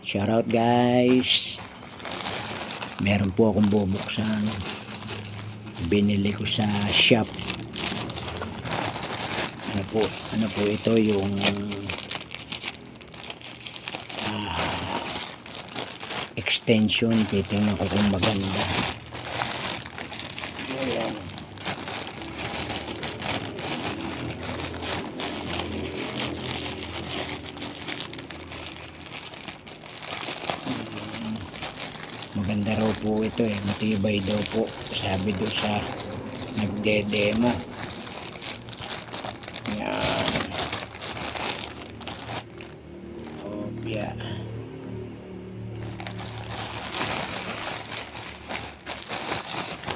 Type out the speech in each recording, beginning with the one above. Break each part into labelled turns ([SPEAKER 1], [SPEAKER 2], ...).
[SPEAKER 1] Shoutout guys. Meron po akong bubuksan. Binili ko sa shop. Ano po ito yung extension. Titingnan ko kung maganda. Ayan. Maganda raw po ito matibay daw po, sabi doon sa nagde-demo. Yan. Opya.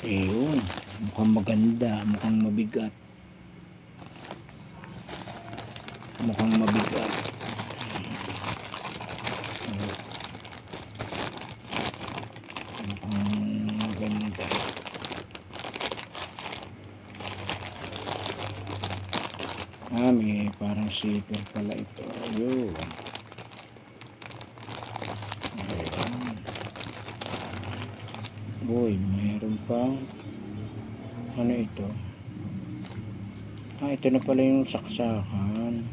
[SPEAKER 1] Ayun, mukhang maganda, mukhang mabigat. Mukhang maganda. May parang zipper pala ito. Ayun. Uy, mayroon pang ano ito? Ito na pala yung saksakan.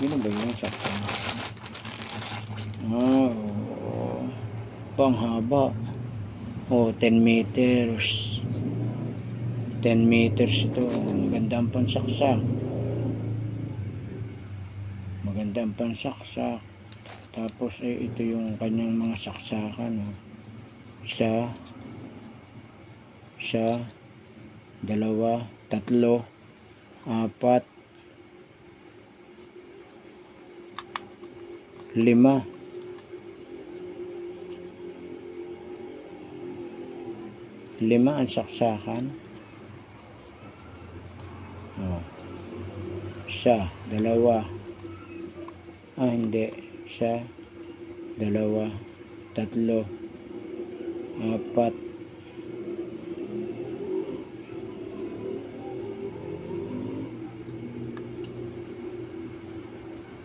[SPEAKER 1] Yun ba yung saksakan? Oo. Panghaba. 10 meters. 10 meters ito. Magandang pansaksak. Magandang pansaksak. Tapos ito yung kanyang mga saksakan. Isa, 2, 3, 4, 5. 5 ang saksakan. Isa, 2. Hindi. Isa, 2, 3, 4.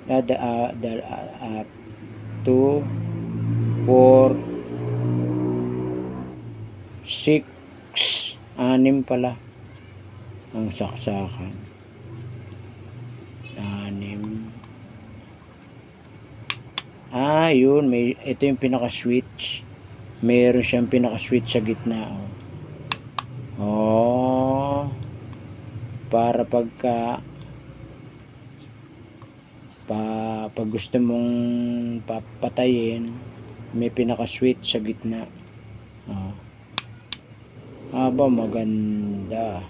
[SPEAKER 1] Dada 2, 4, 6, 6 pala ang saksakan. 6. Yun, ito yung pinaka switch. Meron siyang pinaka switch sa gitna. Para pag gusto mong papatayin, may pinaka switch sa gitna. Maganda.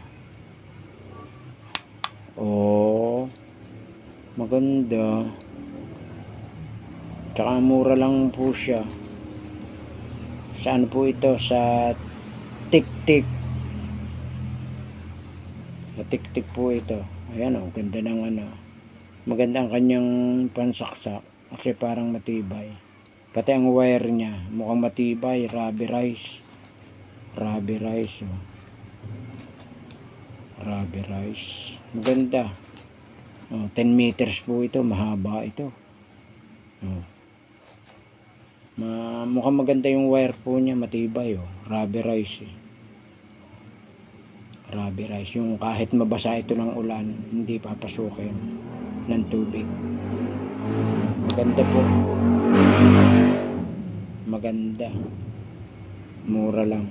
[SPEAKER 1] Maganda. Tsaka mura lang po siya. Saan po ito? Sa Tik-Tik. Sa Tik-Tik po ito. Ayan ganda ng maganda ang kanyang pansaksak kasi parang matibay. Pati ang wire niya mukhang matibay. Rubberized. Rubberized. Maganda. 10 meters po ito. Mahaba ito. Mukhang maganda yung wire po niya. Matibay. Rubberized. Rubberized. Yung kahit mabasa ito ng ulan, hindi papasukin ng tubig. Maganda po. Maganda. Mura lang.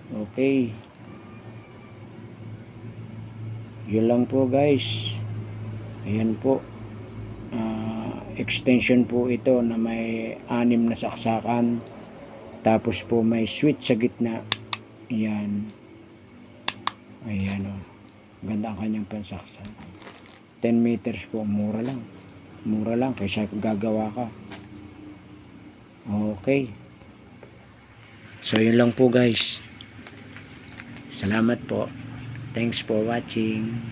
[SPEAKER 1] Okay. Yun lang po guys. Ayan po. Extension po ito na may 6 na saksakan. Tapos po may switch sa gitna. Ayan. Ganda ang kanyang pansaksak. 10 meters po. Mura lang kaysa gagawa ka. Okay. So yun lang po guys. Salamat po. Thanks for watching.